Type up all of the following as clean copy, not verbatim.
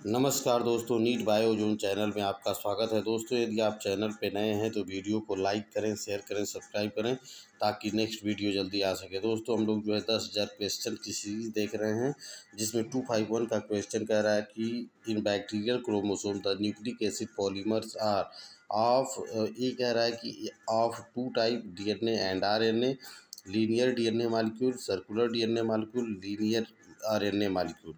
नमस्कार दोस्तों, NEET Biozone channel में आपका स्वागत है। दोस्तों, यदि आप चैनल पे नए हैं तो वीडियो को लाइक करें, शेयर करें, सब्सक्राइब करें ताकि नेक्स्ट वीडियो जल्दी आ सके। दोस्तों, हम लोग 10,000 क्वेश्चन की सीरीज देख रहे हैं, जिसमें 251 का क्वेश्चन कह रहा है कि in bacterial chromosome the nucleic acid polymers are of, ये कह रहा है कि of two type DNA and RNA, linear DNA molecule, circular DNA molecule, linear RNA molecule.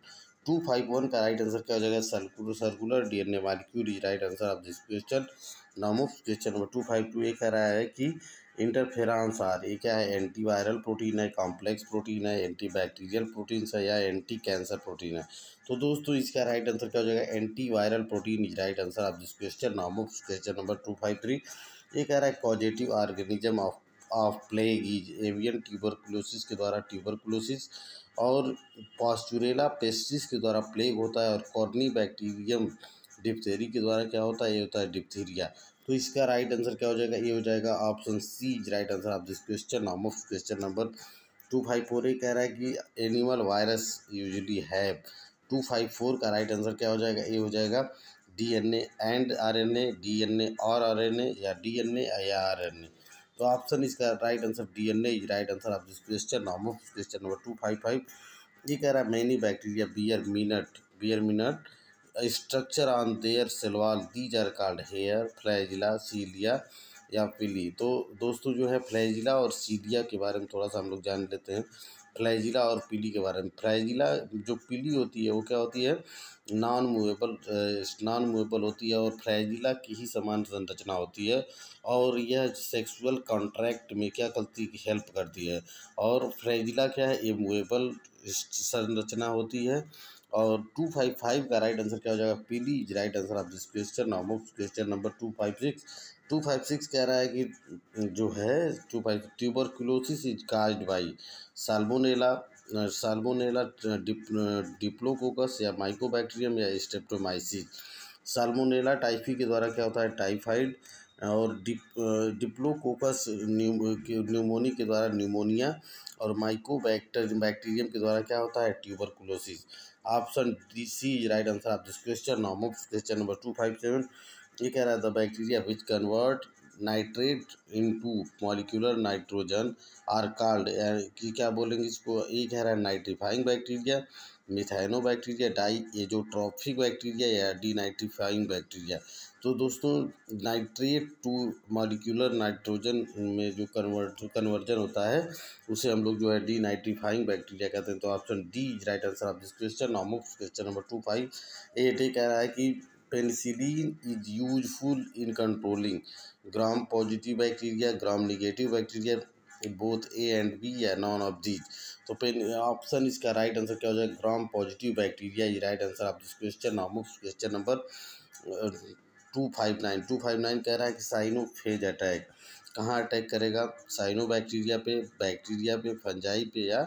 251 का राइट आंसर क्या हो जाएगा? Circular DNA molecule is right answer of this question. Now move question number 252। ये कह रहा है कि इंटरफेरांस आर, ये क्या है? एंटीवायरल प्रोटीन है, कॉम्प्लेक्स प्रोटीन है, एंटी बैक्टीरियल प्रोटीन है या एंटी कैंसर प्रोटीन है? तो दोस्तों, इसका राइट आंसर क्या हो जाएगा? Antiviral protein is right answer of this question. Now move question number 253। ये कह रहा है causative organism of plague is avian tuberculosis के द्वारा ट्यूबरकुलोसिस, और पास्चुरेला पेस्टिस के द्वारा प्लेग होता है, और कॉर्नी बैक्टीरियम डिप्थेरी के द्वारा क्या होता है? ये होता है डिप्थीरिया। तो इसका राइट आंसर क्या हो जाएगा? ये हो जाएगा option C is right answer of this question. Now of question number 254। कह रहा है कि एनिमल वायरस यूजुअली हैव। 254 का राइट आंसर क्या हो जाएगा? ये हो जाएगा DNA एंड RNA, DNA और RNA, या DNA या RNA। तो ऑप्शन इसका right answer DNA is right answer of this question. Now of question number 255। ये कह रहा है many bacteria bear minute structure on their cell wall, these are called hair, flagella, cilia या pili. तो दोस्तों, जो है फ्लैजिला और सीलिया के बारे में थोड़ा सा हम लोग जान लेते हैं। फ्लैजिला और पिली के बारे में। फ्लैजिला, जो पिली होती है वो क्या होती है? नॉन मूवेबल होती है, और फ्लैजिला की ही समान संरचना होती है, और यह सेक्सुअल कॉन्ट्रैक्ट में क्या करती, हेल्प करती है। और फ्लैजिला क्या है? ये मूवेबल संरचना होती है। और 255 का राइट आंसर क्या हो जाएगा? पीली is right answer of this question. Now move question number 256। 256 कह रहा है कि जो है 25 tuberculosis is caused by salmonella, diplococcus या माइकोबैक्टीरियम या स्ट्रेप्टोमाइसिस। साल्मोनेला टाइफी के द्वारा क्या होता है? टाइफाइड, और डिप्लोकोकस न्यूमोनी के द्वारा न्यूमोनिया, और बैक्टीरियम के द्वारा क्या होता है? Tuberculosis. Option C is right answer of this question. Now move question number 257। ये कह रहा है the bacteria which convert nitrate into molecular nitrogen are called, कि क्या बोलेंगे इसको? ये कह रहा है nitrifying bacteria, methano bacteria, diazotrophic bacteria या डीनाइट्रीफाइंग बैक्टीरिया। तो दोस्तों, नाइट्रेट टू मॉलिक्यूलर नाइट्रोजन में जो कन्वर्जन होता है, उसे हम लोग जो है डीनाइट्रीफाइंग बैक्टीरिया कहते हैं। तो option D is right answer of this question. Now move question number 258। ये कह रहा है कि penicillin is useful in controlling gram positive bacteria, gram negative bacteria, both A and B या नॉन ऑफ दीज। तो ऑप्शन इसका right answer क्या हो जाएगा? Gram positive bacteria is right answer of this question. Now move question number 259 कह रहा है कि साइनोफेज अटैक कहाँ अटैक करेगा? साइनोबैक्टीरिया पे, फंजाई पे या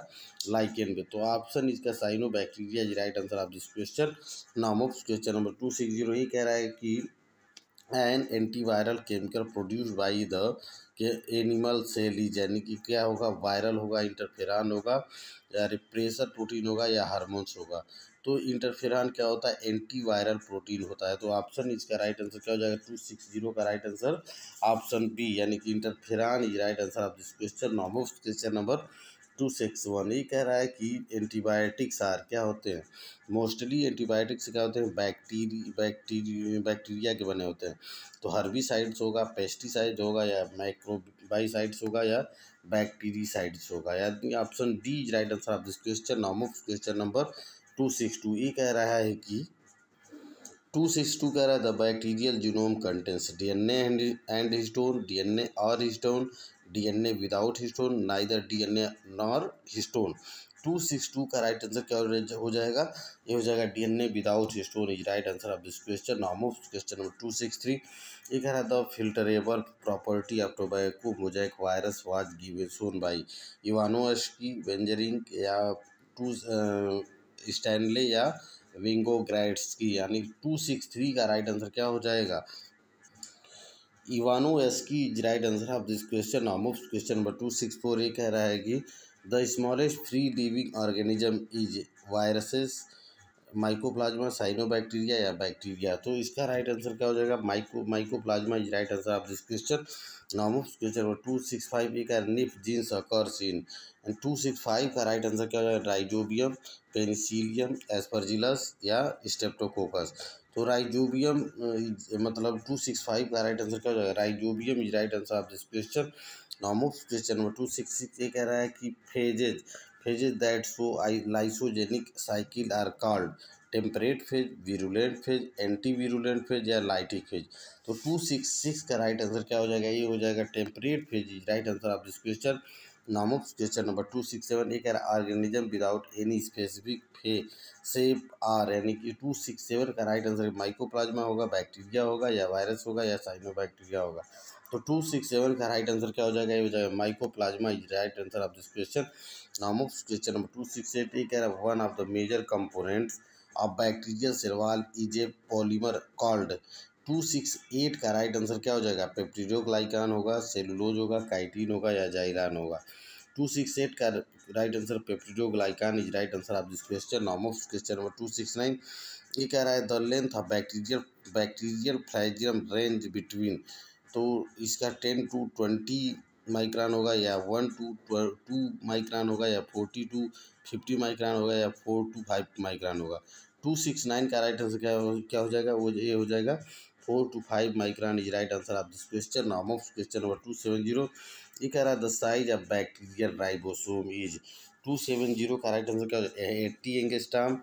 लाइकेन पे। तो ऑप्शन इसका cyanobacteria is right answer of this question. Now move question number 260। ये कह रहा है कि an antiviral chemical produce by the animal cell is, यानी कि क्या होगा? वायरल होगा, इंटरफेरान होगा, या रिप्रेसर प्रोटीन होगा, या हार्मोन्स होगा। तो इंटरफेरान क्या होता है? एंटीवायरल प्रोटीन होता है। तो ऑप्शन इसका राइट आंसर क्या हो जाएगा? 260 का राइट आंसर ऑप्शन बी, यानी कि interferon is right answer of this question. Now move question number 261। ये कह रहा है कि एंटीबायोटिक्स आर क्या होते हैं? मोस्टली एंटीबायोटिक्स क्या होते हैं? बैक्टीरिया के बने होते हैं। तो हर्बिसाइड्स होगा, पेस्टिसाइड होगा, या माइक्रोबाइसाइड्स होगा, या बैक्टीरिसाइड्स होगा। यानी option D is right answer of this question. Now move question number 262। ये कह रहा है कि 262 कह रहा है the bacterial genome contains DNA and histone, DNA और histone, DNA without histone, neither DNA nor histone. 262 का राइट आंसर क्या हो जाएगा? ये हो जाएगा DNA without histone is right answer of this question. Now move question number 263। ये कह रहा है the filterable property of tobacco mosaic virus was given shown by Ivanovsky, Beijerinck, या टू स्टैनले, या विंगोग्रेड्सकी। यानी 263 का राइट आंसर क्या हो जाएगा? Ivanovsky is right answer of this question. Now move question number 264। ये कह रहा है कि the smallest free living organism is viruses mycoplasma, cyanobacteria या बैक्टीरिया। तो इसका राइट आंसर क्या हो जाएगा? Mycoplasma is right answer of this question. Now move question number 265 ए का निप जीन्स अकर्स इन, एंड 265 का राइट आंसर क्या हो जाएगा? राइजोबियम, पेनिसिलियम, एस्परजिलस या स्टेप्टोकोकस। तो राइजोबियम मतलब 265 का राइट आंसर क्या हो जाएगा? Rhizobium is right answer of this question. Now move question number 266 ये कह रहा है कि phases that show lysogenic cycle are called temperate phage, virulent phage, anti virulent phage या लाइटिक फेज। तो 266 का राइट आंसर क्या हो जाएगा? ये हो जाएगा temperate phase is right answer of this question. नाम ऑफ क्वेश्चन नंबर 267 एक ऑर्गेनिज्म विदाउट एनी स्पेसिफिक फे शेप आर, यानी कि 267 का राइट आंसर माइकोप्लाज्मा होगा, बैक्टीरिया होगा या वायरस होगा या साइनोबैक्टीरिया होगा। तो 267 का राइट आंसर क्या हो जाएगा? ये हो जाएगा mycoplasma is right answer of this question. नाम ऑफ क्वेश्चन नंबर 268 एक one of the major components of bacterial cell wall is a polymer called. 268 का राइट आंसर क्या हो जाएगा? पेप्टिडोग्लाइकान होगा, सेलुलोज होगा, काइटिन होगा या जाइलान होगा। 268 का right answer peptidoglycan is right answer of this question. नाम ऑफ क्वेश्चन नंबर 269 ये कह रहा है the length of bacterial flagellum range between. तो इसका 10 to 20 माइक्रान होगा या 1 to 2 माइक्रान होगा या 40 to 50 माइक्रान होगा या 4 to 5 माइक्रान होगा। 269 का राइट आंसर क्या हो जाएगा? वो ये हो जाएगा 4 to 5 micron is right answer of this question. नाम ऑफ क्वेश्चन नंबर 270 ये कह रहा है the size of bacterial ribosome is. 270 का राइट आंसर क्या हो जाएगा? 80 एंगस्ट्रॉम,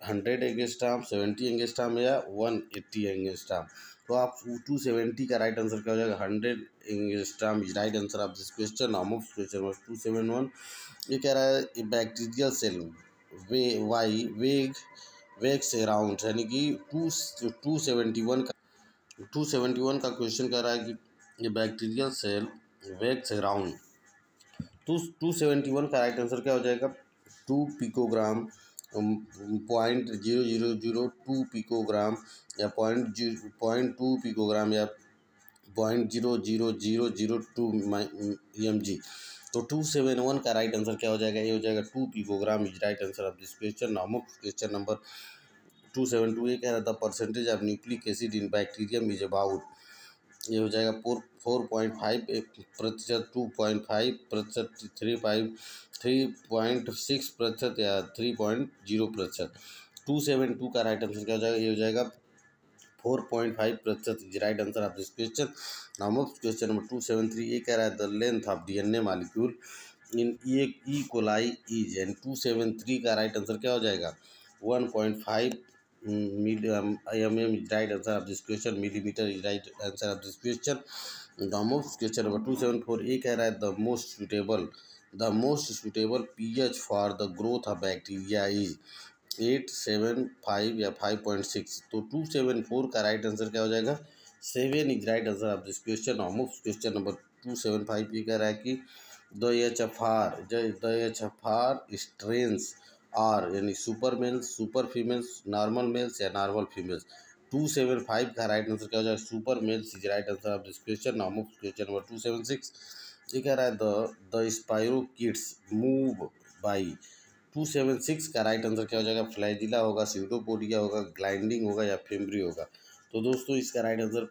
100 एंगस्ट्रॉम, 70 एंगस्ट्रॉम या 180 एंगस्ट्रॉम। तो आप 270 का राइट आंसर क्या हो जाएगा? 100 angstrom is right answer of this question. नाम ऑफ क्वेश्चन नंबर 271 ये कह रहा है बैक्टीरियल सेल वेग्स अराउंड, यानी कि 271 का क्वेश्चन कह रहा है कि ये बैक्टीरियल सेल वेग्स अराउंड। 271 का राइट आंसर क्या हो जाएगा? 2 पिकोग्राम, 0.0002 पिकोग्राम या 0.2 पिकोग्राम या 0.00002 mg। तो 271 का राइट आंसर क्या हो जाएगा? ये हो जाएगा 2 picogram is right answer of this question. नाम ऑफ क्वेश्चन नंबर 272 ये कह रहा था percentage of nucleic acid in bacterium is about. ये हो जाएगा 4.5%, 2.5%, 3.6% या 3.0%। 272 का राइट आंसर क्या हो जाएगा? ये हो जाएगा 4.5% is right answer of this question. नाम ऑफ क्वेश्चन नंबर 273 ये कह रहा है the length of DNA molecule in E coli is, and 273 का राइट आंसर क्या हो जाएगा? 1.5 mm is right answer of this question. Millimetre is right answer of this question. नाम ऑफ क्वेश्चन नंबर 274 ये कह रहा है the most suitable pH for the growth of bacteria is 8, 7, 5 या 5.6। तो 274 का राइट आंसर क्या हो जाएगा? 7 is right answer of this question. Almost question number 275 ये कह रहा है कि द एचएफआर स्ट्रेन्स आर, यानी super males, super females, normal males या नॉर्मल फीमेल्स। 275 का राइट आंसर क्या हो जाएगा? Super males is right answer of this question. नाम ऑफ क्वेश्चन नंबर 276 ये कह रहा है द स्पाइरोकिड्स मूव बाई। 276 का राइट आंसर क्या हो जाएगा? फ्लैजिला होगा, स्यूडोपोडिया होगा, ग्लाइंडिंग होगा या फेम्ब्री होगा। तो दोस्तों इसका right answer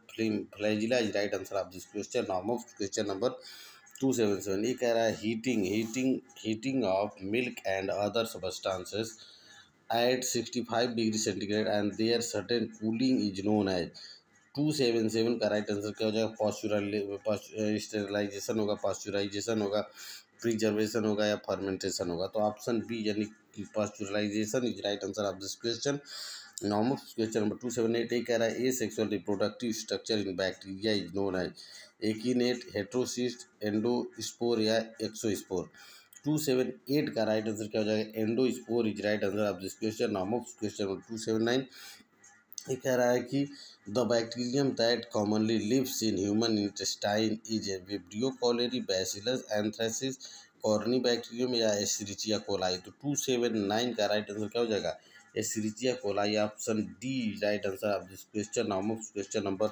flagella is right answer of this question. नाम ऑफ क्वेश्चन नंबर 277 ये कह रहा है heating of milk and other substances at 65 degree centigrade and there certain cooling is known as. 277 का राइट आंसर क्या हो जाएगा? स्टेरिलाइजेशन होगा, पास्चुराइजेशन होगा, प्रिजर्वेशन होगा या फर्मेंटेशन होगा। तो ऑप्शन बी यानी pasteurization is right answer of this question. नाम ऑफ क्वेश्चन नंबर 278 ये कह रहा है asexual reproductive structure in bacteria is known as akinete, heterocyst, endospore या एक्सोस्पोर। 278 का राइट आंसर क्या हो जाएगा? Endospore is right answer of this question. नाम ऑफ क्वेश्चन नंबर 279 ये कह रहा है कि the bacterium that commonly lives in human intestine is vibrio cholerae, bacillus anthracis, corny bacterium या एस्चेरिचिया कोलाई। तो 279 का राइट आंसर क्या हो जाएगा? Escherichia coli, option D right answer of this question. नाम ऑफ क्वेश्चन नंबर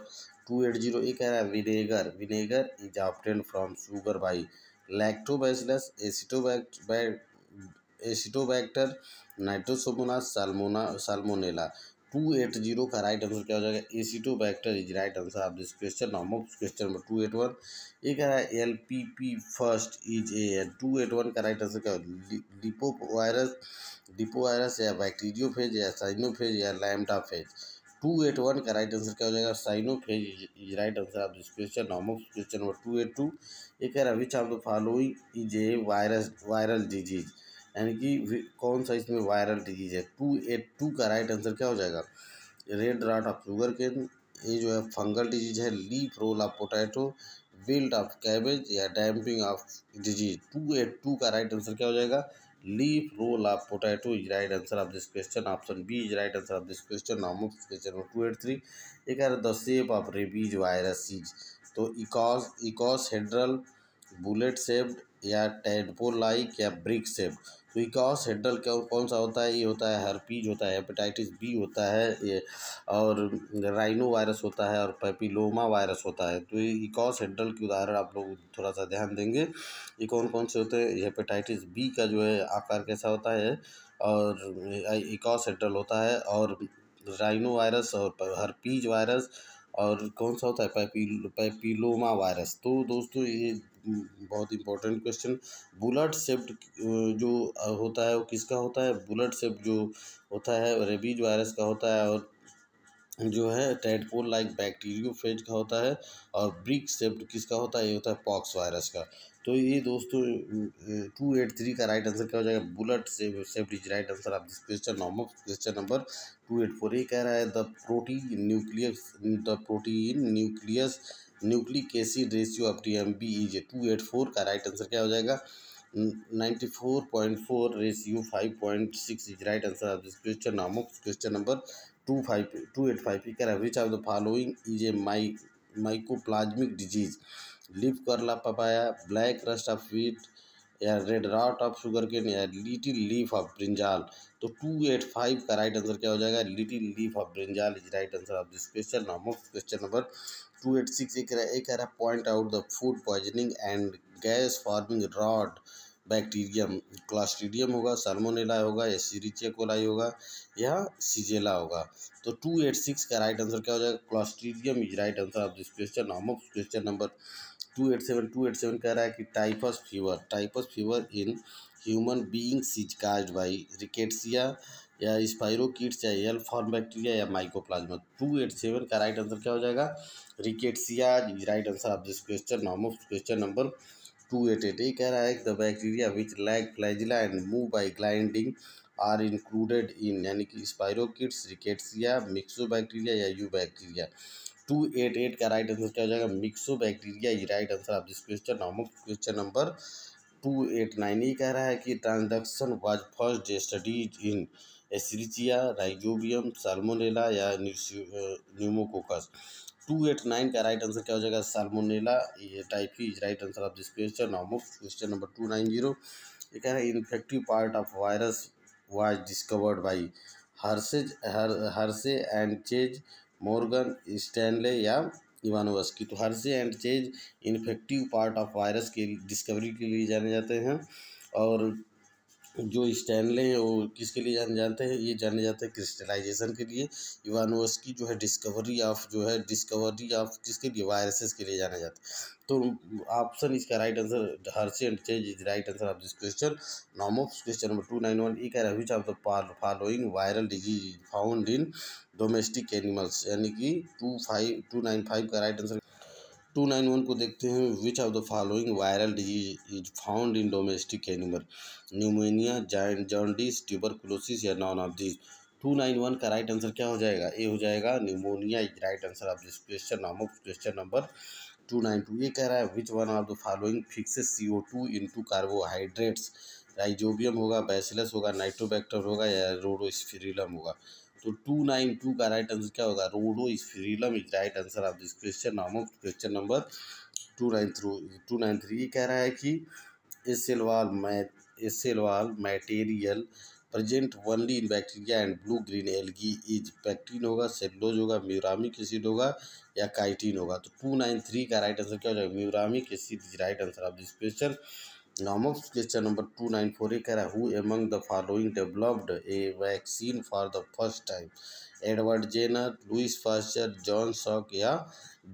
280 ये कह रहा है vinegar is obtained from sugar by lactobacillus, Acetobacter, Nitrosomonas, salmonella. 280 का राइट आंसर क्या हो जाएगा? Acetobacter is right answer of this question. Now question number 281। ये कह रहा है LPP फर्स्ट इज ए। 281 का राइट आंसर क्या हो? डिपोवायरस या बैक्टीरियोफेज या साइनोफेज या लैम्डाफेज। 281 का राइट आंसर क्या हो जाएगा? Cyanophage is right answer of this question. Now question number 282। ये कह रहा है which of the following is a viral disease, यानी कि कौन सा इसमें वायरल डिजीज है? 282 का राइट आंसर क्या हो जाएगा? Red rot of sugar cane, ये जो है फंगल डिजीज है, leaf roll of potato, wilt of cabbage या डैम्पिंग ऑफ डिजीज। 282 का राइट आंसर क्या हो जाएगा? Leaf roll of potato is right answer of this question. Option B is right answer of this question. Now question number 283। एक है the shape of rabies virus is, तो icosahedral, bullet shaped या tadpole like या brick shaped. तो इकॉस हेड्रल कौन सा होता है? ये होता है हर्पीज होता है, हेपेटाइटिस बी होता है ये, और राइनो वायरस होता है, और पैपिलोमा वायरस होता है। तो ये इकॉस हेड्रल की उदाहरण आप लोग थोड़ा सा ध्यान देंगे। ये कौन कौन से होते हैं? हेपेटाइटिस बी का जो है आकार कैसा होता है, और इकॉस हेड्रल होता है, और राइनो वायरस और हर्पीज वायरस, और कौन सा होता है? Papilloma virus. तो दोस्तों ये बहुत इंपॉर्टेंट क्वेश्चन। बुलेट शेप्ड जो होता है वो किसका होता है? बुलेट शेप्ड जो होता है रेबीज वायरस का होता है, और जो है टेडपोल लाइक बैक्टीरियोफेज का होता है, और ब्रिक शेप्ड किसका होता है? ये होता है पॉक्स वायरस का। तो ये दोस्तों 283 का राइट आंसर क्या हो जाएगा? Bullet shaped is right answer of this question. Normal question number 284। ये कह रहा है the protein nucleic acid ratio of TMB is 284 का राइट आंसर क्या हो जाएगा? 94.4 ratio 5.6 is right answer of this question. Now question number 285 की कह रहा है which of the following is A mycoplasmic disease? Leaf curl of papaya, black rust of wheat, या red rot of sugar cane, या little leaf of brinjal. तो 285 का right answer क्या हो जाएगा? Little leaf of brinjal is right answer of this question. Now question number 286। एक कह रहा है point out the food poisoning and gas forming rod bacterium. Clostridium होगा, साल्मोनेला होगा, या सीरिचिया कोलाई होगा, या सीजेला होगा। तो 286 का राइट आंसर क्या हो जाएगा? Clostridium is right answer of this question. Now question number 287 कह रहा है कि typhus fever in human beings is caused by rickettsia या स्पाइरोकीट्स या एल फॉर्म बैक्टीरिया या माइकोप्लाज्मा। 287 का राइट आंसर क्या हो जाएगा? Rickettsia is right answer of this question. Now question number 288। ये कह रहा है the bacteria which lack flagella and move by gliding are included इन, यानी कि स्पाइरोकीट्स, रिकेट्सिया, मिक्सोबैक्टीरिया या यू बैक्टीरिया। 288 का राइट आंसर क्या हो जाएगा? Myxobacteria is right answer of this question. Now question number 289। ये कह रहा है कि transduction was first studied in Escherichia, Rhizobium, Salmonella या न्यूमोकोकस। 289 का राइट आंसर क्या हो जाएगा? साल्मोनेला ये typhi is right answer of this question. Now question number 290। ये कह रहा है infective part of virus was discovered by Hershey and Chase, Morgan Stanley या इवानोवस्की। तो Hershey and chase infective part of virus की discovery के लिए जाने जाते हैं, और जो स्टैनले हैं वो किसके लिए जाने जाते हैं? ये जाने जाते हैं क्रिस्टलाइजेशन के लिए। इवानोवस्की जो है डिस्कवरी ऑफ किसके लिए? वायरसेस के लिए जाने जाते हैं। तो ऑप्शन इसका right answer Hershey and chase is right answer of this question. Now question number 291। ये कह रहा है which of the following viral disease found in domestic animals, यानी कि 295 का राइट आंसर। 291 को देखते हैं। विच of the following viral disease is found in domestic animal? Pneumonia, jaundice, tuberculosis या नॉन ऑफ दिस। 291 का राइट आंसर क्या हो जाएगा? ये हो जाएगा pneumonia is right answer of this question. Now question number 292। ये कह रहा है which one of the following fixes CO2 into carbohydrates? Rhizobium होगा, बैसिलस होगा, नाइट्रोबैक्टर होगा, या रोडोस्पिरिलम होगा। तो 292 का राइट आंसर क्या होगा? Rhodospirillum is right answer of this question. Now question number 293 ये कह रहा है कि cell wall material present only in bacteria and blue green algae is. Pectin होगा, सेलुलोज होगा, म्यूरामिक एसिड होगा, या काइटिन होगा। तो 293 का राइट आंसर क्या हो जाएगा? Muramic acid is right answer of this question. नाम ऑफ क्वेश्चन नंबर 294 ये कह रहा है who among the following developed a vaccine for the first time, Edward Jenner, Louis Pasteur, John Salk या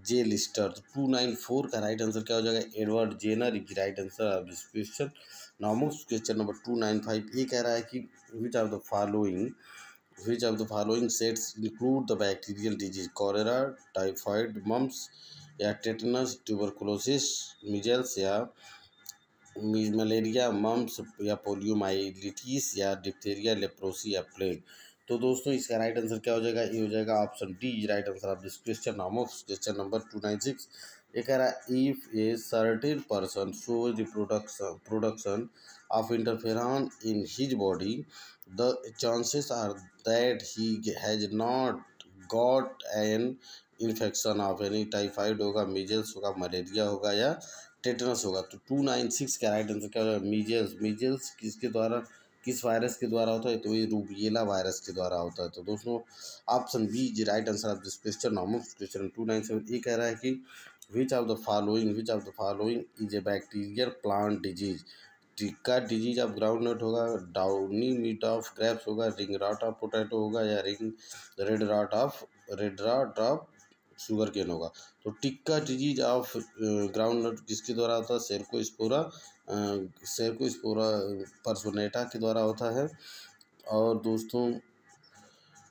जे लिस्टर। तो 294 का राइट आंसर क्या हो जाएगा, Edward Jenner is right answer of this question. नाम ऑफ क्वेश्चन नंबर 295 ये कह रहा है कि which of the following sets include the bacterial disease, cholera, typhoid, mumps या टेटनस, ट्यूबरकुलोसिस, मिजल्स या मलेरिया, मम्स या पोलियोमाइलिटिस या डिप्थीरिया, लेप्रोसी या प्लेग। तो दोस्तों इसका राइट आंसर क्या हो जाएगा, ये हो जाएगा option D right answer of this question. नाम ऑफ क्वेश्चन नंबर 296 ये कह रहा है if a certain person shows the production of interferon in his body, the chances are that he has not got an infection of any, typhoid होगा, measles होगा, malaria होगा या tetanus होगा। तो 296 का राइट आंसर क्या होगा, मीजल्स। मीजल्स किसके द्वारा, किस वायरस के द्वारा होता है, तो ये रूबियला वायरस के द्वारा होता है। तो दोस्तों option B is right answer of this question. नाम ऑफ क्वेश्चन 297 ये कह रहा है कि which of the following is a bacterial plant disease, tikka disease of groundnut होगा, डाउनी मीट ऑफ ग्रेप्स होगा, रिंग रॉट ऑफ पोटैटो होगा या red rot of sugar cane होगा। तो tikka disease of groundnut किसके द्वारा होता है, सेरकोस्पोरा पर्सोनेटा के द्वारा होता है। और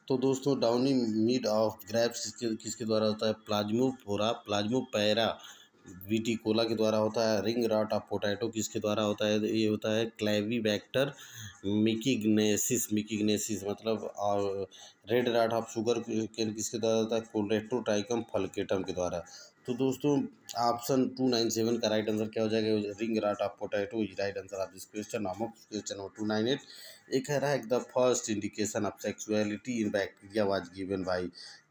दोस्तों डाउनी मीट ऑफ ग्रेप्स किसके द्वारा होता है, प्लाज्मोपैरा विटिकोला के द्वारा होता है। रिंग रॉट ऑफ पोटैटो किसके द्वारा होता है, ये होता है क्लेवीबैक्टर मिकिग्नेसिस मतलब। और red rot of sugar cane किसके द्वारा होता है, कोलेट्रोट्राइकम फल्केटम के द्वारा। तो दोस्तों ऑप्शन 297 का राइट आंसर क्या हो जाएगा, ring rot of potato is right answer of this question. नाम ऑफ क्वेश्चन नंबर 298 एक कह रहा है the first indication of sexuality in bacteria was given by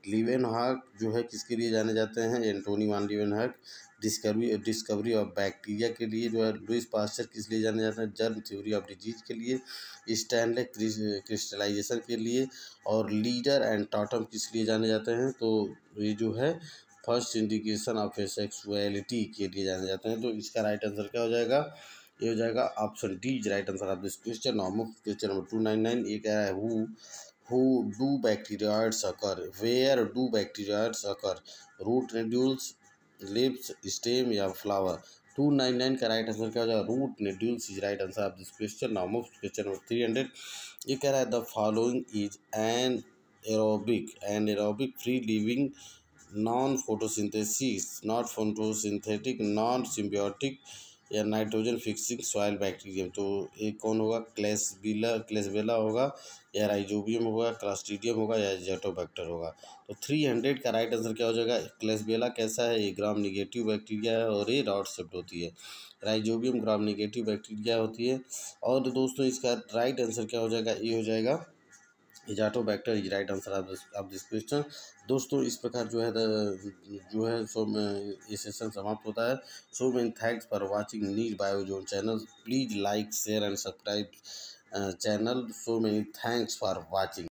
Leeuwenhoek, जो है किसके लिए जाने जाते हैं, Antonie van Leeuwenhoek. Discovery of bacteria के लिए जो है लुइस पास्चर किस लिए जाने जाते हैं, जर्म थ्योरी ऑफ डिजीज के लिए, स्टैनले क्रिस्टलाइजेशन के लिए, और लीडर एंड टॉटम किस लिए जाने जाते हैं, तो ये जो है फर्स्ट इंडिकेशन ऑफ सेक्सुअलिटी के लिए जाने जाते हैं। तो इसका राइट आंसर क्या हो जाएगा, ये हो जाएगा option D is right answer of this question. नाम ऑफ क्वेश्चन नंबर 299 ये क्या है, who do bacteroides occur, where do bacteroides occur, root nodules, lips, stem या फ्लावर। 299 का राइट आंसर क्या हो जाएगा, root nodules is right answer of this question. नाम ऑफ क्वेश्चन नंबर 300 ये कह रहा है the following is anaerobic free living non photosynthetic non symbiotic या नाइट्रोजन फिक्सिंग सॉइल बैक्टीरियम। तो एक कौन होगा, क्लेसबेला होगा या राइजोबियम होगा, क्लास्ट्रीडियम होगा या जेटोबैक्टर होगा। तो 300 का राइट आंसर क्या हो जाएगा, क्लेसबेला कैसा है, ये ग्राम निगेटिव बैक्टीरिया है और ये रॉड शेप्ड होती है। राइजोबियम ग्राम निगेटिव बैक्टीरिया होती है। और दोस्तों इसका राइट आंसर क्या हो जाएगा, ये हो जाएगा Azotobacter is right answer of this question. दोस्तों इस प्रकार जो है सो ये सेशन समाप्त होता है। So many thanks for watching NEET Biozone channel, please like share and subscribe channel. So many thanks for watching.